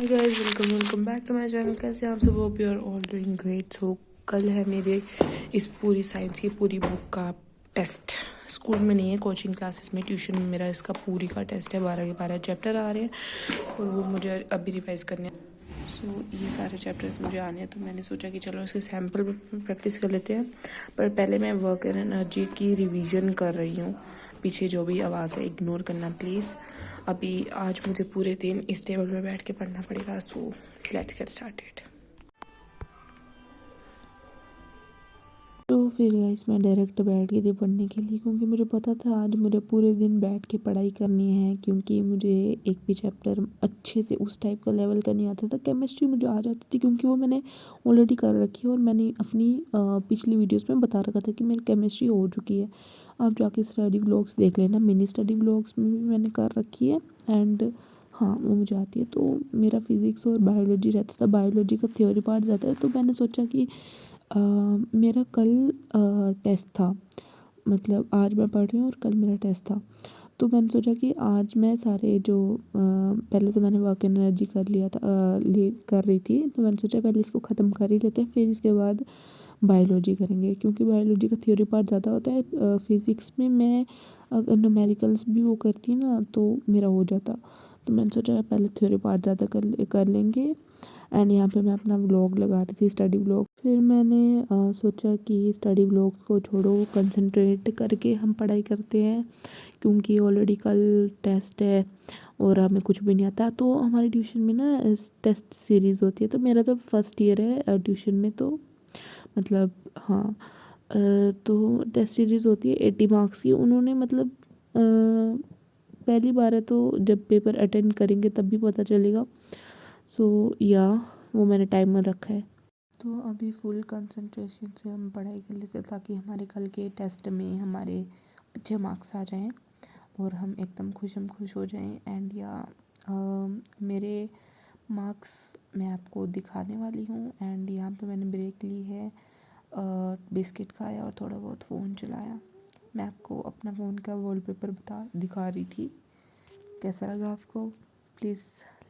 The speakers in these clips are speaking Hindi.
Guys, welcome back to my channel. कैसे आप सब? Hope you are all doing great. So कल है मेरे इस पूरी साइंस की पूरी बुक का टेस्ट। स्कूल में नहीं है, कोचिंग क्लासेस में, ट्यूशन में मेरा इसका पूरी का टेस्ट है। 12 के 12 चैप्टर आ रहे हैं और वो मुझे अभी रिवाइज करने हैं। सो ये सारे चैप्टर्स मुझे आने हैं, तो मैंने सोचा कि चलो इसके सैम्पल प्रैक्टिस कर लेते हैं। पर पहले मैं वर्क एंड एनर्जी की रिवीजन कर रही हूँ। पीछे जो भी आवाज़ है इग्नोर करना प्लीज़। अभी आज मुझे पूरे दिन इस टेबल पे बैठ के पढ़ना पड़ेगा। So let's get started. तो फिर गाइस मैं डायरेक्ट बैठ गई थी पढ़ने के लिए, क्योंकि मुझे पता था आज मुझे पूरे दिन बैठ के पढ़ाई करनी है। क्योंकि मुझे एक भी चैप्टर अच्छे से उस टाइप का लेवल का नहीं आता था। केमिस्ट्री मुझे आ जाती थी क्योंकि वो मैंने ऑलरेडी कर रखी है और मैंने अपनी पिछली वीडियोस में बता रखा था कि मेरी केमिस्ट्री हो चुकी है। आप जाके स्टडी व्लॉग्स देख लेना, मिनी स्टडी व्लॉग्स में भी मैंने कर रखी है एंड हाँ वो मुझे आती है। तो मेरा फिज़िक्स और बायोलॉजी रहता था। बायोलॉजी का थ्योरी पार्ट ज़्यादा है, तो मैंने सोचा कि मेरा कल टेस्ट था, मतलब आज मैं पढ़ रही हूँ और कल मेरा टेस्ट था। तो मैंने सोचा कि आज मैं सारे जो पहले तो मैंने वर्क एनर्जी कर लिया था, कर रही थी। तो मैंने सोचा पहले इसको ख़त्म कर ही लेते हैं, फिर इसके बाद बायोलॉजी करेंगे। क्योंकि बायोलॉजी का थ्योरी पार्ट ज़्यादा होता है। फिज़िक्स में मैं अगर न्यूमेरिकल्स भी वो करती ना तो मेरा हो जाता। तो मैंने सोचा पहले थ्योरी पार्ट ज़्यादा कर लेंगे। एंड यहाँ पे मैं अपना व्लॉग लगा रही थी, स्टडी व्लॉग। फिर मैंने सोचा कि स्टडी व्लॉग को छोड़ो, कंसंट्रेट करके हम पढ़ाई करते हैं। क्योंकि ऑलरेडी कल टेस्ट है और हमें कुछ भी नहीं आता। तो हमारी ट्यूशन में ना टेस्ट सीरीज़ होती है। तो मेरा तो फर्स्ट ईयर है ट्यूशन में, तो मतलब हाँ तो टेस्ट सीरीज़ होती है 80 मार्क्स की। उन्होंने मतलब पहली बार है, तो जब पेपर अटेंड करेंगे तब भी पता चलेगा। सो या वो मैंने टाइमर रखा है। तो अभी फुल कंसंट्रेशन से हम पढ़ाई कर लेते ताकि हमारे कल के टेस्ट में हमारे अच्छे मार्क्स आ जाएं और हम एकदम खुश हो जाएं। एंड या मेरे मार्क्स मैं आपको दिखाने वाली हूँ। एंड यहाँ पे मैंने ब्रेक ली है, बिस्किट खाया और थोड़ा बहुत फ़ोन चलाया। मैं आपको अपना फ़ोन का वॉलपेपर दिखा रही थी। कैसा लगा आपको? Please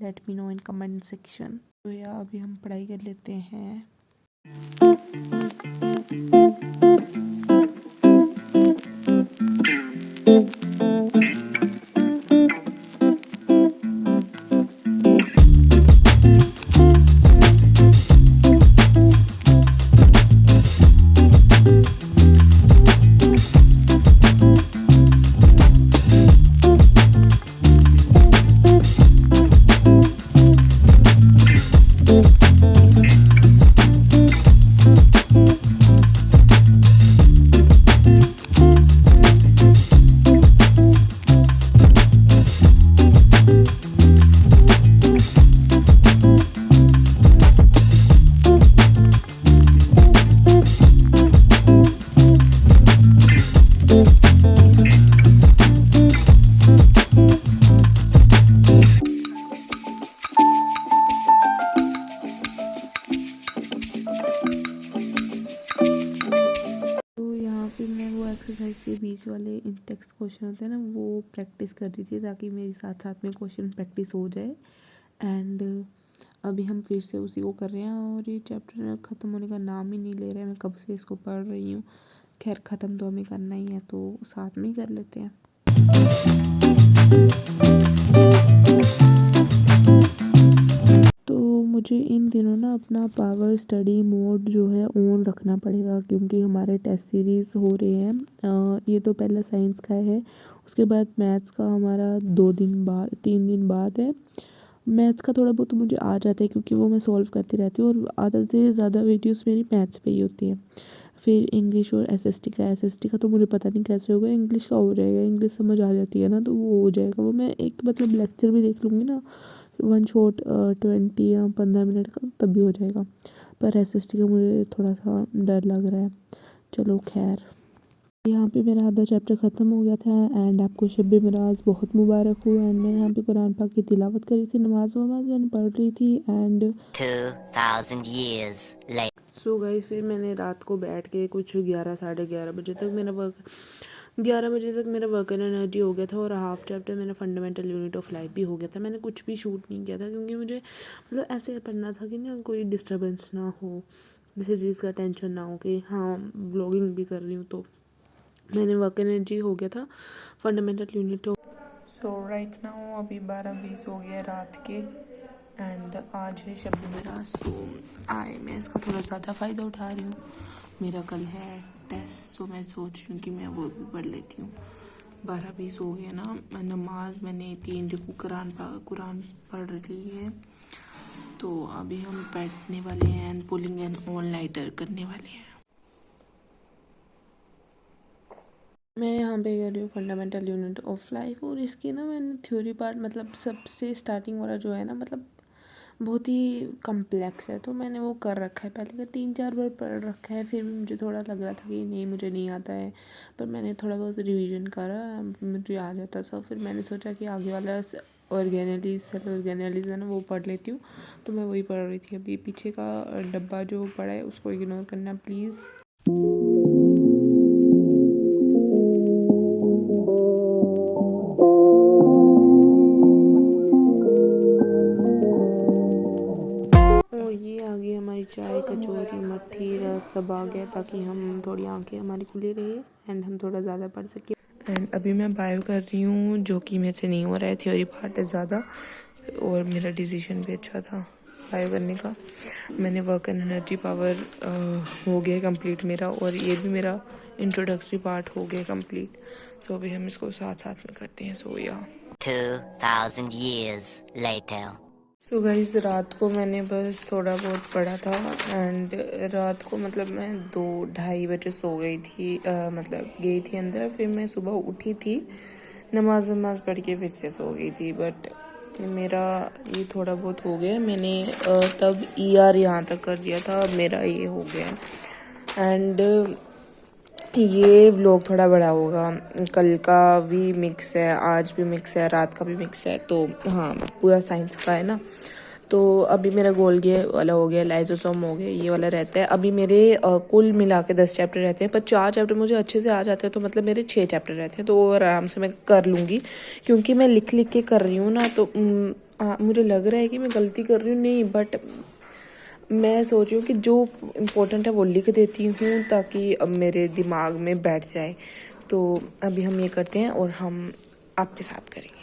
let me know in comment section. तो या अभी हम पढ़ाई कर लेते हैं। फिर मैं वो एक्सरसाइज के बीच वाले इन टेक्स्ट क्वेश्चन होते हैं ना, वो प्रैक्टिस कर रही थी ताकि मेरी साथ साथ में क्वेश्चन प्रैक्टिस हो जाए। एंड अभी हम फिर से उसी को कर रहे हैं और ये चैप्टर ख़त्म होने का नाम ही नहीं ले रहा है। मैं कब से इसको पढ़ रही हूँ। खैर ख़त्म तो हमें करना ही है, तो साथ में ही कर लेते हैं। मुझे इन दिनों ना अपना पावर स्टडी मोड जो है ऑन रखना पड़ेगा, क्योंकि हमारे टेस्ट सीरीज़ हो रहे हैं। ये तो पहले साइंस का है, उसके बाद मैथ्स का हमारा 3 दिन बाद है। मैथ्स का थोड़ा बहुत तो मुझे आ जाता है क्योंकि वो मैं सॉल्व करती रहती हूँ और आधा से ज़्यादा वीडियोस मेरी मैथ्स पे ही होती है। फिर इंग्लिश और एसएसटी का तो मुझे पता नहीं कैसे होगा। इंग्लिश का हो जाएगा, इंग्लिश समझ आ जाती है ना, तो वो हो जाएगा। वो मैं एक मतलब लेक्चर भी देख लूँगी ना, 1 शॉट 20 या 15 मिनट का, तब भी हो जाएगा। पर एसएसटी का मुझे थोड़ा सा डर लग रहा है। चलो खैर, यहाँ पे मेरा आधा चैप्टर ख़त्म हो गया था। एंड आपको शब मिराज बहुत मुबारक हो। एंड मैं यहाँ पे कुरान पाक की तिलावत कर रही थी, नमाज मैंने पढ़ रही थी। And 2000 years later। So guys, फिर मैंने रात को बैठ के कुछ 11 साढ़े 11 बजे तक मेरा वर्क 11 बजे तक मेरा वर्क एंड एनर्जी हो गया था और हाफ चैप्टर मेरा फंडामेंटल यूनिट ऑफ लाइफ भी हो गया था। मैंने कुछ भी शूट नहीं किया था क्योंकि मुझे मतलब ऐसे पढ़ना था कि ना कोई डिस्टर्बेंस ना हो, किसी चीज़ का टेंशन ना हो कि हाँ व्लॉगिंग भी कर रही हूँ। तो मैंने वर्क एनर्जी हो गया था, फंडामेंटल यूनिट। सो राइट नाउ अभी 12:20 हो गया रात के एंड आज है शब मेरा। सो मैं इसका थोड़ा ज़्यादा फ़ायदा उठा रही हूँ। मेरा कल है टेस्ट, सो मैं सोच रही हूँ कि मैं वो भी पढ़ लेती हूँ। 12:20 हो गया ना। नमाज मैंने 3 रुकू कुरान पढ़ ली है। तो अभी हम बैठने वाले हैं and pulling and all nighter करने वाले हैं। मैं यहाँ पे कर रही हूँ फंडामेंटल यूनिट ऑफ लाइफ और इसकी ना मैंने थ्योरी पार्ट मतलब सबसे स्टार्टिंग वाला जो है ना मतलब बहुत ही कम्प्लेक्स है, तो मैंने वो कर रखा है। पहले का 3-4 बार पढ़ रखा है, फिर भी मुझे थोड़ा लग रहा था कि नहीं मुझे नहीं आता है, पर मैंने थोड़ा बहुत रिवीजन करा, मुझे आ जाता था। फिर मैंने सोचा कि आगे वाला ऑर्गेनालिज सेल ऑर्गेनालिज है ना वो पढ़ लेती हूँ, तो मैं वही पढ़ रही थी। अभी पीछे का डब्बा जो पड़ा है उसको इग्नोर करना प्लीज़। और ये आ गई हमारी चाय, कचौरी, मट्ठी, रस सब आ गया ताकि हम थोड़ी आंखें हमारी खुली रहे एंड हम थोड़ा ज़्यादा पढ़ सकें। एंड अभी मैं बायो कर रही हूँ जो कि मेरे से नहीं हो रहा है, थ्योरी पार्ट है ज़्यादा और मेरा डिसीजन भी अच्छा था बायो करने का। मैंने वर्क एंड एनर्जी पावर हो गया कंप्लीट मेरा, और ये भी मेरा इंट्रोडक्टरी पार्ट हो गया कंप्लीट। सो अभी हम इसको साथ साथ में करते हैं। सो या 2000 years later. सो गाइस रात को मैंने बस थोड़ा बहुत पढ़ा था एंड रात को मतलब मैं 2-2:30 बजे सो गई थी, मतलब गई थी अंदर। फिर मैं सुबह उठी थी, नमाज पढ़ के फिर से सो गई थी। बट मेरा ये थोड़ा बहुत हो गया। मैंने तब ER यहाँ तक कर दिया था, अब मेरा ये हो गया। एंड ये व्लॉग थोड़ा बड़ा होगा, कल का भी मिक्स है, आज भी मिक्स है, रात का भी मिक्स है। तो हाँ पूरा साइंस का है ना। तो अभी मेरा गोल्गी वाला हो गया, लाइजोसोम हो गया, ये वाला रहता है। अभी मेरे कुल मिला के 10 चैप्टर रहते हैं, पर 4 चैप्टर मुझे अच्छे से आ जाते हैं, तो मतलब मेरे 6 चैप्टर रहते हैं। तो और आराम से मैं कर लूँगी क्योंकि मैं लिख लिख के कर रही हूँ ना। तो मुझे लग रहा है कि मैं गलती कर रही हूँ, नहीं बट मैं सोच रही हूँ कि जो इम्पोर्टेंट है वो लिख देती हूँ ताकि अब मेरे दिमाग में बैठ जाए। तो अभी हम ये करते हैं और हम आपके साथ करेंगे।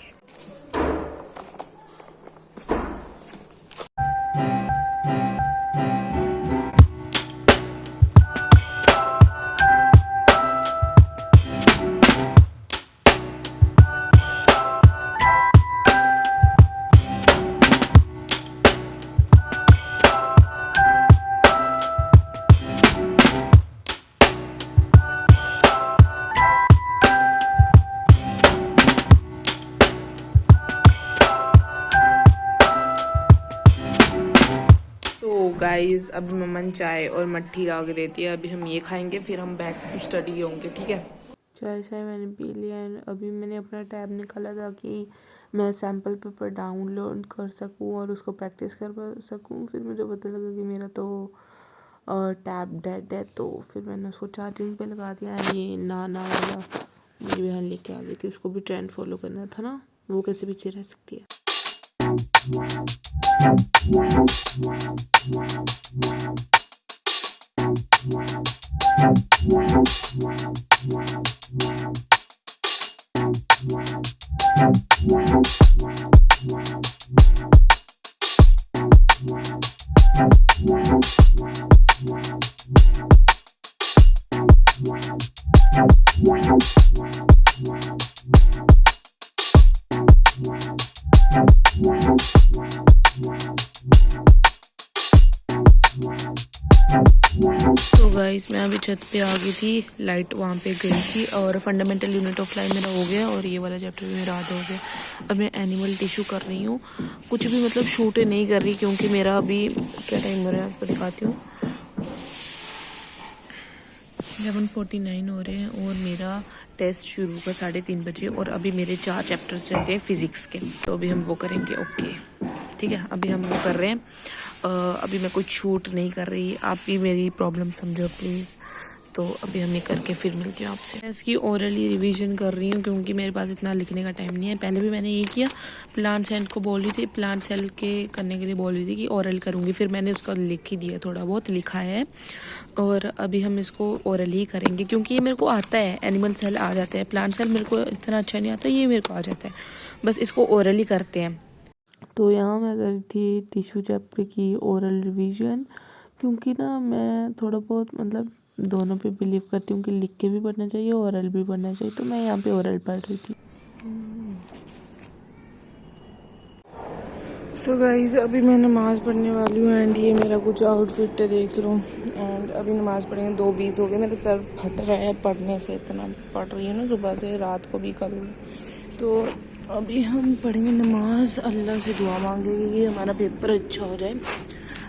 गाइस अभी मम्मन चाय और मट्ठी ला के देती है, अभी हम ये खाएंगे फिर हम बैक टू स्टडी होंगे, ठीक है। चाय मैंने पी लिया एंड अभी मैंने अपना टैब निकाला ताकि मैं सैम्पल पेपर डाउनलोड कर सकूं और उसको प्रैक्टिस कर सकूं। फिर मुझे पता लगा कि मेरा तो टैब डेड है, तो फिर मैंने उसको चार्जिंग पे लगा दिया। ये नाना वाला मेरी बहन लेके आ गई थी, उसको भी ट्रेंड फॉलो करना था ना, वो कैसे पीछे रह सकती है। तो गाइस मैं अभी छत पे आ गई थी, लाइट वहाँ पे गई थी और फंडामेंटल यूनिट ऑफ लाइफ मेरा हो गया और ये वाला चैप्टर भी मेरा आधा हो गया। अब मैं एनिमल टिश्यू कर रही हूँ, कुछ भी मतलब शूट नहीं कर रही क्योंकि मेरा अभी क्या टाइम हो रहा है आपको दिखाती हूँ, 11:49 हो रहे हैं और मेरा टेस्ट शुरू होगा 3:30 बजे और अभी मेरे 4 चैप्टर्स रहते हैं फिज़िक्स के, तो अभी हम वो करेंगे। ओके ठीक है, अभी हम वो कर रहे हैं। अभी मैं कुछ शूट नहीं कर रही, आप भी मेरी प्रॉब्लम समझो प्लीज़। तो अभी हम ये करके फिर मिलती हूँ आपसे। मैं इसकी ओरली रिवीजन कर रही हूँ क्योंकि मेरे पास इतना लिखने का टाइम नहीं है। पहले भी मैंने ये किया, प्लांट सेल को बोल रही थी, प्लांट सेल के करने के लिए बोल रही थी कि ओरल करूँगी, फिर मैंने उसका लिख ही दिया, थोड़ा बहुत लिखा है। और अभी हम इसको ओरल ही करेंगे क्योंकि ये मेरे को आता है, एनिमल सेल आ जाते हैं, प्लांट सेल मेरे को इतना अच्छा नहीं आता, ये मेरे को आ जाता है, बस इसको ओरल ही करते हैं। तो यहाँ मैं कर रही थी टिश्यू चैप्टर की ओरल रिवीजन क्योंकि ना मैं थोड़ा बहुत मतलब दोनों पे बिलीव करती हूँ कि लिख के भी पढ़ना चाहिए, ओरल भी पढ़ना चाहिए, तो मैं यहाँ पे ओरल पढ़ रही थी। सो गाइस अभी मैं नमाज़ पढ़ने वाली हूँ एंड ये मेरा कुछ आउटफिट है, देख लो। एंड अभी नमाज़ पढ़ेंगे, 2:20 हो गए, मेरा सर फट रहा है पढ़ने से, इतना पढ़ रही हूँ ना सुबह से, रात को भी कल। तो अभी हम पढ़ेंगे नमाज, अल्लाह से दुआ मांगेंगे कि हमारा पेपर अच्छा हो जाए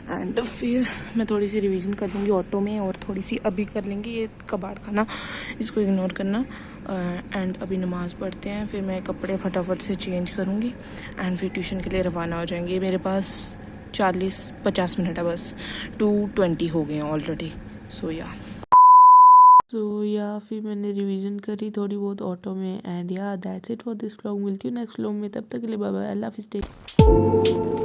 एंड फिर मैं थोड़ी सी रिवीजन कर लूँगी ऑटो में और थोड़ी सी अभी कर लेंगे, ये कबाड़ खाना इसको इग्नोर करना। एंड अभी नमाज़ पढ़ते हैं, फिर मैं कपड़े फटाफट से चेंज करूँगी एंड फिर ट्यूशन के लिए रवाना हो जाएंगे। मेरे पास 40-50 मिनट है बस, 2:20 हो गए हैं ऑलरेडी। सो या फिर मैंने रिवीजन करी थोड़ी बहुत ऑटो में एंड या that's it for this vlog. मिलती हूँ नेक्स्ट व्लॉग में, तब तक के लिए बाय बाय, अल्लाह हाफिज़।